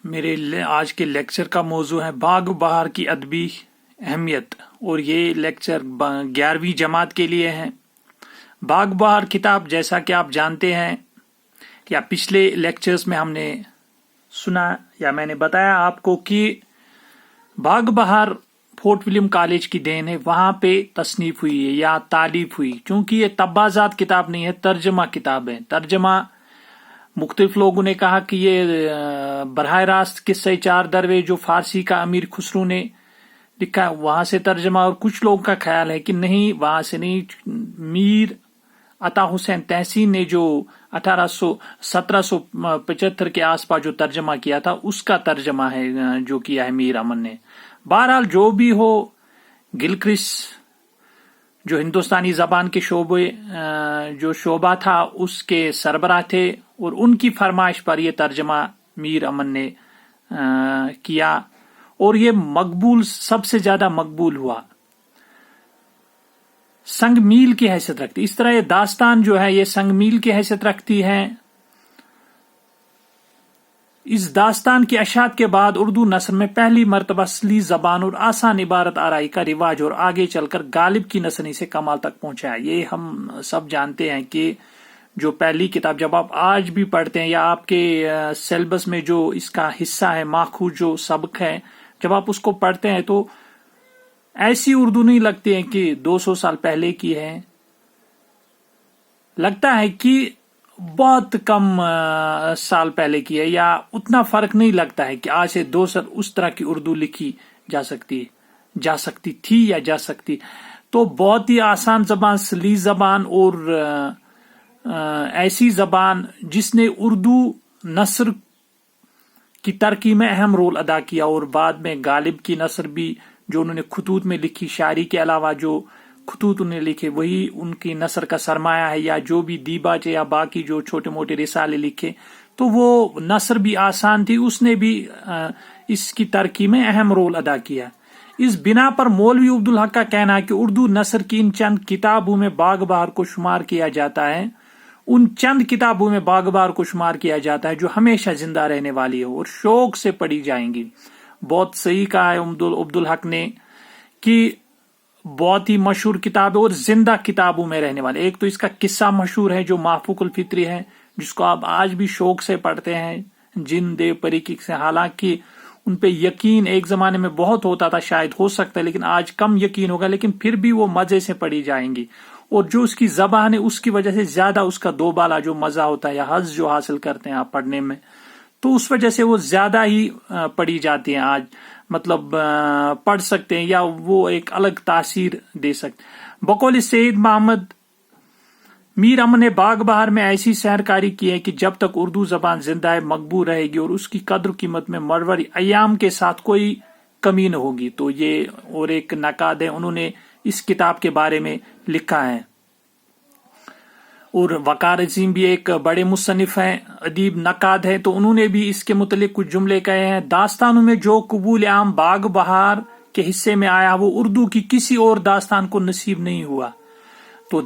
آج کے لیکچر کا موضوع ہے باغ بہار کی ادبی اہمیت، اور یہ لیکچر 11ویں جماعت کے لیے ہے۔ باغ بہار کتاب، جیسا کہ آپ جانتے ہیں یا پچھلے لیکچرز میں ہم نے سنا یا میں نے بتایا آپ کو کہ باغ بہار فورٹ ولیم کالج کی دین ہے، وہاں پہ تصنیف ہوئی ہے یا تالیف ہوئی، چونکہ یہ طبازات کتاب نہیں ہے، ترجمہ کتاب ہے۔ ترجمہ مختلف لوگوں نے کہا کہ یہ براہ راست قصہ چار درویش جو فارسی کا امیر خسرو نے لکھا وہاں سے ترجمہ، اور کچھ لوگوں کا خیال ہے کہ نہیں، وہاں سے نہیں، میر عطا حسین تحسین نے جو 1775 کے آس پاس جو ترجمہ کیا تھا اس کا ترجمہ ہے جو کیا ہے میر امن نے۔ بہرحال جو بھی ہو، گلکرسٹ جو ہندوستانی زبان کے شعبہ تھا اس کے سربراہ تھے، اور ان کی فرمائش پر یہ ترجمہ میر امن نے کیا، اور یہ مقبول، سب سے زیادہ مقبول ہوا، سنگ میل کی حیثیت رکھتی۔ اس طرح یہ داستان جو ہے یہ سنگ میل کی حیثیت رکھتی ہے۔ اس داستان کی اشاعت کے بعد اردو نثر میں پہلی مرتبہ سلیس زبان اور آسان عبارت آرائی کا رواج، اور آگے چل کر غالب کی نثری سے کمال تک پہنچا۔ یہ ہم سب جانتے ہیں کہ جو پہلی کتاب جب آپ آج بھی پڑھتے ہیں یا آپ کے سیلبس میں جو اس کا حصہ ہے، ماخوذ جو سبق ہے، جب آپ اس کو پڑھتے ہیں تو ایسی اردو نہیں لگتی ہے کہ 200 سال پہلے کی ہے، لگتا ہے کہ بہت کم سال پہلے کی ہے، یا اتنا فرق نہیں لگتا ہے کہ آج سے 2 سال اس طرح کی اردو لکھی جا سکتی تھی یا جا سکتی۔ تو بہت ہی آسان زبان، سلیس زبان، اور ایسی زبان جس نے اردو نثر کی ترقی میں اہم رول ادا کیا، اور بعد میں غالب کی نثر بھی جو انہوں نے خطوط میں لکھی، شاعری کے علاوہ جو خطوط انہوں نے لکھے وہی ان کی نثر کا سرمایہ ہے، یا جو بھی دیباچے یا باقی جو چھوٹے موٹے رسالے لکھے، تو وہ نثر بھی آسان تھی، اس نے بھی اس کی ترقی میں اہم رول ادا کیا۔ اس بنا پر مولوی عبدالحق کا کہنا ہے کہ اردو نثر کی ان چند کتابوں میں باغ بہار کو شمار کیا جاتا ہے، جو ہمیشہ زندہ رہنے والی ہے اور شوق سے پڑھی جائیں گی۔ بہت صحیح کہا ہے عبدالحق نے کہ بہت ہی مشہور کتاب ہے اور زندہ کتابوں میں رہنے والے۔ ایک تو اس کا قصہ مشہور ہے جو مافوق الفطری ہے، جس کو آپ آج بھی شوق سے پڑھتے ہیں، جن دیو پری کی سے، حالانکہ ان پہ یقین ایک زمانے میں بہت ہوتا تھا، شاید ہو سکتا ہے، لیکن آج کم یقین ہوگا، لیکن پھر بھی وہ مزے سے پڑھی جائیں گی، اور جو اس کی زبان ہے اس کی وجہ سے زیادہ اس کا دوبالا جو مزہ ہوتا ہے یا حظ جو حاصل کرتے ہیں آپ پڑھنے میں، تو اس وجہ سے وہ زیادہ ہی پڑھی جاتی ہیں آج، مطلب پڑھ سکتے ہیں یا وہ ایک الگ تاثیر دے سکتے۔ بقول سید محمد، میر امن نے باغ بہار میں ایسی سحرکاری کی ہے کہ جب تک اردو زبان زندہ ہے مقبول رہے گی، اور اس کی قدر قیمت میں مرور ایام کے ساتھ کوئی کمی نہ ہوگی۔ تو یہ اور ایک نقاد ہے، انہوں نے اس کتاب کے بارے میں لکھا ہے۔ اور وقار عظیم بھی ایک بڑے مصنف ہیں، ادیب، نقاد ہیں، تو انہوں نے بھی اس کے متعلق کچھ جملے کہے ہیں۔ داستانوں میں جو قبول عام باغ بہار کے حصے میں آیا وہ اردو کی کسی اور داستان کو نصیب نہیں ہوا۔ تو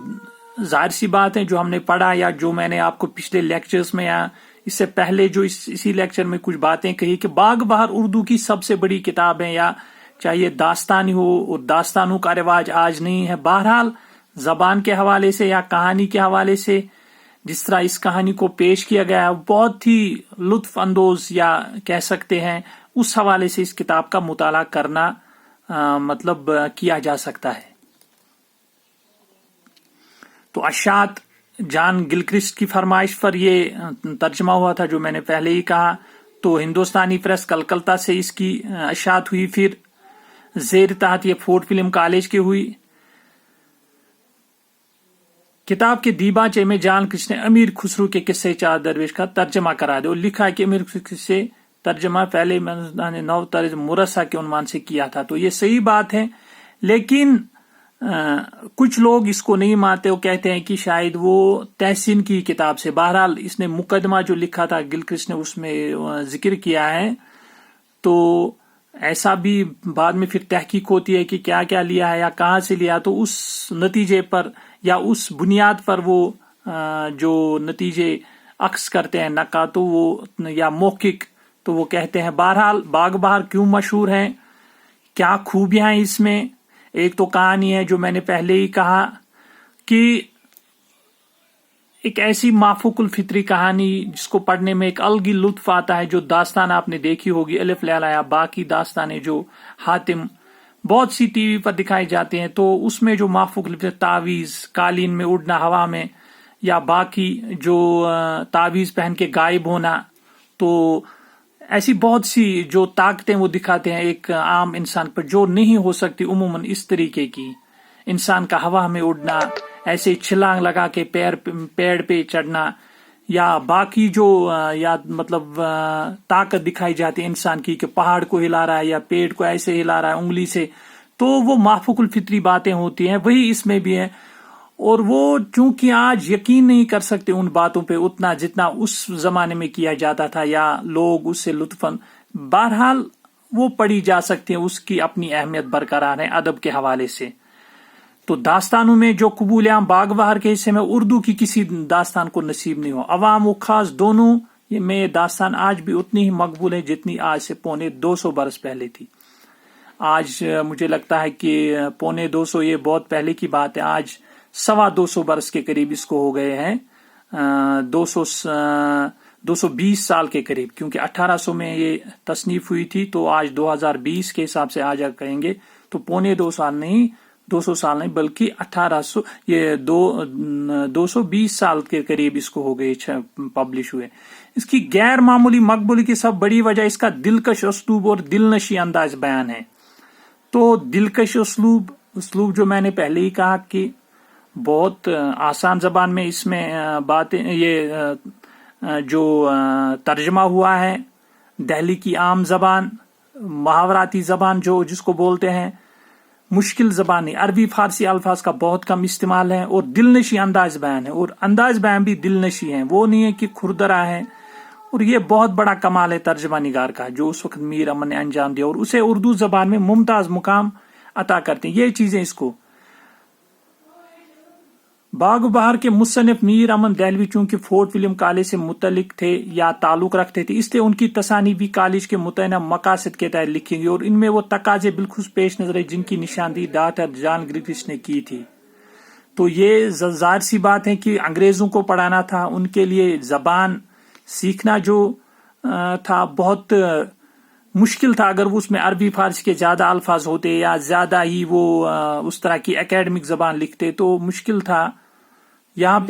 ظاہر سی بات ہے، جو ہم نے پڑھا یا جو میں نے آپ کو پچھلے لیکچرز میں یا اس سے پہلے جو اسی لیکچر میں کچھ باتیں کہی کہ باغ بہار اردو کی سب سے بڑی کتاب ہے، یا چاہیے داستانی ہو، اور داستانوں کا رواج آج نہیں ہے۔ بہرحال زبان کے حوالے سے یا کہانی کے حوالے سے جس طرح اس کہانی کو پیش کیا گیا ہے بہت ہی لطف اندوز، یا کہہ سکتے ہیں اس حوالے سے اس کتاب کا مطالعہ کرنا مطلب کیا جا سکتا ہے۔ تو اشاعت جان گلکرسٹ کی فرمائش پر یہ ترجمہ ہوا تھا، جو میں نے پہلے ہی کہا۔ تو ہندوستانی پریس کلکتہ سے اس کی اشاعت ہوئی، پھر زیر تحت یہ فورٹ ولیم کالج کی ہوئی۔ کتاب کے دیباچے میں جان گلکرسٹ نے امیر خسرو کے قصے چار درویش کا ترجمہ کرا دیا، اور لکھا ہے کہ امیر خسرو سے ترجمہ پہلے نے نو طرز مرصع کے عنوان سے کیا تھا۔ تو یہ صحیح بات ہے، لیکن کچھ لوگ اس کو نہیں مانتے، وہ کہتے ہیں کہ شاید وہ تحسین کی کتاب سے۔ بہرحال اس نے مقدمہ جو لکھا تھا گلکرسٹ نے اس میں ذکر کیا ہے، تو ایسا بھی بعد میں پھر تحقیق ہوتی ہے کہ کیا کیا لیا ہے یا کہاں سے لیا، تو اس نتیجے پر یا اس بنیاد پر وہ جو نتیجے عکس کرتے ہیں نقاد، تو وہ یا محقق تو وہ کہتے ہیں بہرحال باغ بہار کیوں مشہور ہیں, کیا خوبیاں ہیں اس میں. ایک تو کہانی ہے جو میں نے پہلے ہی کہا کہ ایک ایسی مافوق الفطری کہانی جس کو پڑھنے میں ایک الگ ہی لطف آتا ہے, جو داستان آپ نے دیکھی ہوگی الف لیلا یا باقی داستانیں جو حاتم بہت سی ٹی وی پر دکھائے جاتے ہیں, تو اس میں جو مافوق الفطری تعویذ, قالین میں اڑنا ہوا میں, یا باقی جو تعویذ پہن کے غائب ہونا, تو ایسی بہت سی جو طاقتیں وہ دکھاتے ہیں ایک عام انسان پر جو نہیں ہو سکتی عموماً اس طریقے کی. انسان کا ہوا میں اڑنا, ایسے چھلانگ لگا کے پیڑ پہ چڑھنا, یا باقی جو یا مطلب طاقت دکھائی جاتی ہے انسان کی کہ پہاڑ کو ہلا رہا ہے یا پیڑ کو ایسے ہلا رہا ہے انگلی سے, تو وہ مافوق الفطری باتیں ہوتی ہیں, وہی اس میں بھی ہے. اور وہ چونکہ آج یقین نہیں کر سکتے ان باتوں پہ اتنا جتنا اس زمانے میں کیا جاتا تھا, یا لوگ اس سے لطفاً, بہرحال وہ پڑھی جا سکتی ہیں, اس کی اپنی اہمیت برقرار ہے ادب کے حوالے سے. تو داستانوں میں جو قبول عام باغ بہار کے حصے میں اردو کی کسی داستان کو نصیب نہیں ہو. عوام و خاص دونوں میں داستان آج بھی اتنی ہی مقبول ہے جتنی آج سے 250 برس پہلے تھی. آج مجھے لگتا ہے کہ 250 یہ بہت پہلے کی بات ہے, آج 250 برس کے قریب اس کو ہو گئے ہیں, 220 سال کے قریب, کیونکہ 1800 میں یہ تصنیف ہوئی تھی, تو آج 2020 کے حساب سے آج کہیں گے تو 200 سال نہیں بلکہ 1800 یہ 220 سال کے قریب اس کو ہو گئے پبلش ہوئے. اس کی غیر معمولی مقبولی کی سب بڑی وجہ اس کا دلکش اسلوب اور دلنشی انداز بیان ہے. تو دلکش اسلوب جو میں نے پہلے ہی کہا کہ بہت آسان زبان میں اس میں باتیں, یہ جو ترجمہ ہوا ہے, دہلی کی عام زبان, محاوراتی زبان جو جس کو بولتے ہیں, مشکل زبان نہیں, عربی فارسی الفاظ کا بہت کم استعمال ہے, اور دلنشی انداز بیان ہے, اور انداز بیان بھی دلنشی ہے, وہ نہیں ہے کہ کھردرا ہے. اور یہ بہت بڑا کمال ہے ترجمہ نگار کا جو اس وقت میر امن نے انجام دیا, اور اسے اردو زبان میں ممتاز مقام عطا کرتے ہیں. یہ چیزیں اس کو. باغ بہار کے مصنف میر امن دہلوی چونکہ فورٹ ولیم کالج سے متعلق تھے یا تعلق رکھتے تھے, اس لیے ان کی تصانیف بھی کالج کے متعینہ مقاصد کے تحت لکھی گئی, اور ان میں وہ تقاضے بالخصوص پیش نظر ہے جن کی نشاندہی ڈاکٹر جان گریفث نے کی تھی. تو یہ ظاہر سی بات ہے کہ انگریزوں کو پڑھانا تھا, ان کے لیے زبان سیکھنا جو تھا بہت مشکل تھا. اگر وہ اس میں عربی فارسی کے زیادہ الفاظ ہوتے یا زیادہ ہی وہ اس طرح کی اکیڈمک زبان لکھتے تو مشکل تھا. یہاں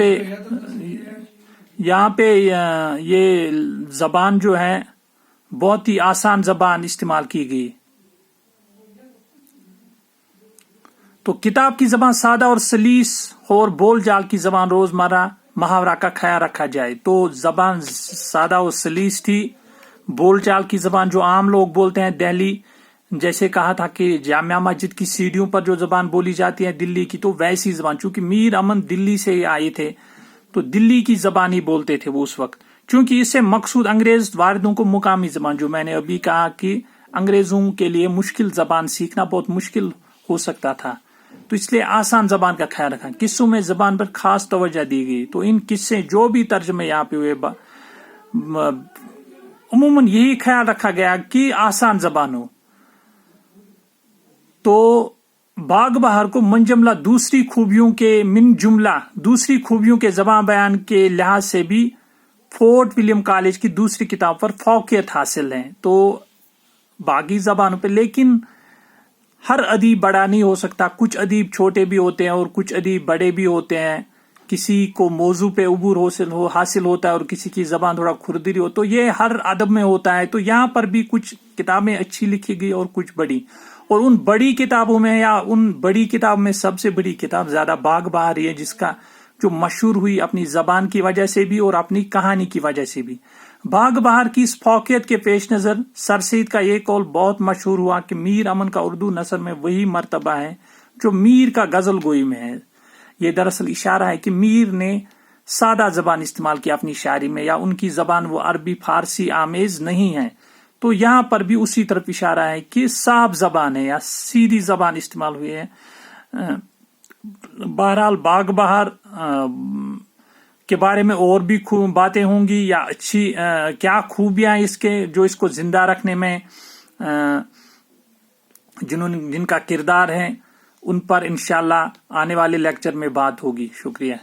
پہ یہ زبان جو ہے بہت ہی آسان زبان استعمال کی گئی. تو کتاب کی زبان سادہ اور سلیس اور بول جال کی زبان روزمرہ محاورہ کا خیال رکھا جائے. تو زبان سادہ اور سلیس تھی, بول چال کی زبان جو عام لوگ بولتے ہیں دہلی, جیسے کہا تھا کہ جامعہ مسجد کی سیڑھیوں پر جو زبان بولی جاتی ہے دلی کی, تو ویسی زبان, چونکہ میر امن دلی سے آئے تھے تو دلی کی زبان ہی بولتے تھے وہ اس وقت, چونکہ اس سے مقصود انگریز واردوں کو مقامی زبان, جو میں نے ابھی کہا کہ انگریزوں کے لیے مشکل زبان سیکھنا بہت مشکل ہو سکتا تھا, تو اس لیے آسان زبان کا خیال رکھا. قصوں میں زبان پر خاص توجہ دی گئی, تو ان قصے جو بھی ترجمے یہاں پہ ہوئے عموماً یہی خیال رکھا گیا کہ آسان زبان ہو. تو باغ بہار کو من جملہ دوسری خوبیوں کے زبان بیان کے لحاظ سے بھی فورٹ ولیم کالج کی دوسری کتاب پر فوقیت حاصل ہے. تو باقی زبانوں پہ, لیکن ہر ادیب بڑا نہیں ہو سکتا, کچھ ادیب چھوٹے بھی ہوتے ہیں اور کچھ ادیب بڑے بھی ہوتے ہیں, کسی کو موضوع پہ عبور حاصل ہوتا ہے اور کسی کی زبان تھوڑا کھردری ہو, تو یہ ہر ادب میں ہوتا ہے. تو یہاں پر بھی کچھ کتابیں اچھی لکھی گئی اور کچھ بڑی, اور ان بڑی کتابوں میں یا ان بڑی کتاب میں سب سے بڑی کتاب زیادہ باغ بہار ہی ہے, جس کا جو مشہور ہوئی اپنی زبان کی وجہ سے بھی اور اپنی کہانی کی وجہ سے بھی. باغ بہار کی اس فوقیت کے پیش نظر سر سید کا یہ قول بہت مشہور ہوا کہ میر امن کا اردو نثر میں وہی مرتبہ ہے جو میر کا غزل گوئی میں ہے. یہ دراصل اشارہ ہے کہ میر نے سادہ زبان استعمال کی اپنی شاعری میں, یا ان کی زبان وہ عربی فارسی آمیز نہیں ہے. تو یہاں پر بھی اسی طرف اشارہ ہے کہ صاف زبان ہے یا سیدھی زبان استعمال ہوئی ہے. بہرحال باغ بہار کے بارے میں اور بھی باتیں ہوں گی، یا اچھی کیا خوبیاں اس کے جو اس کو زندہ رکھنے میں جن کا کردار ہے، ان پر انشاءاللہ آنے والے لیکچر میں بات ہوگی. شکریہ.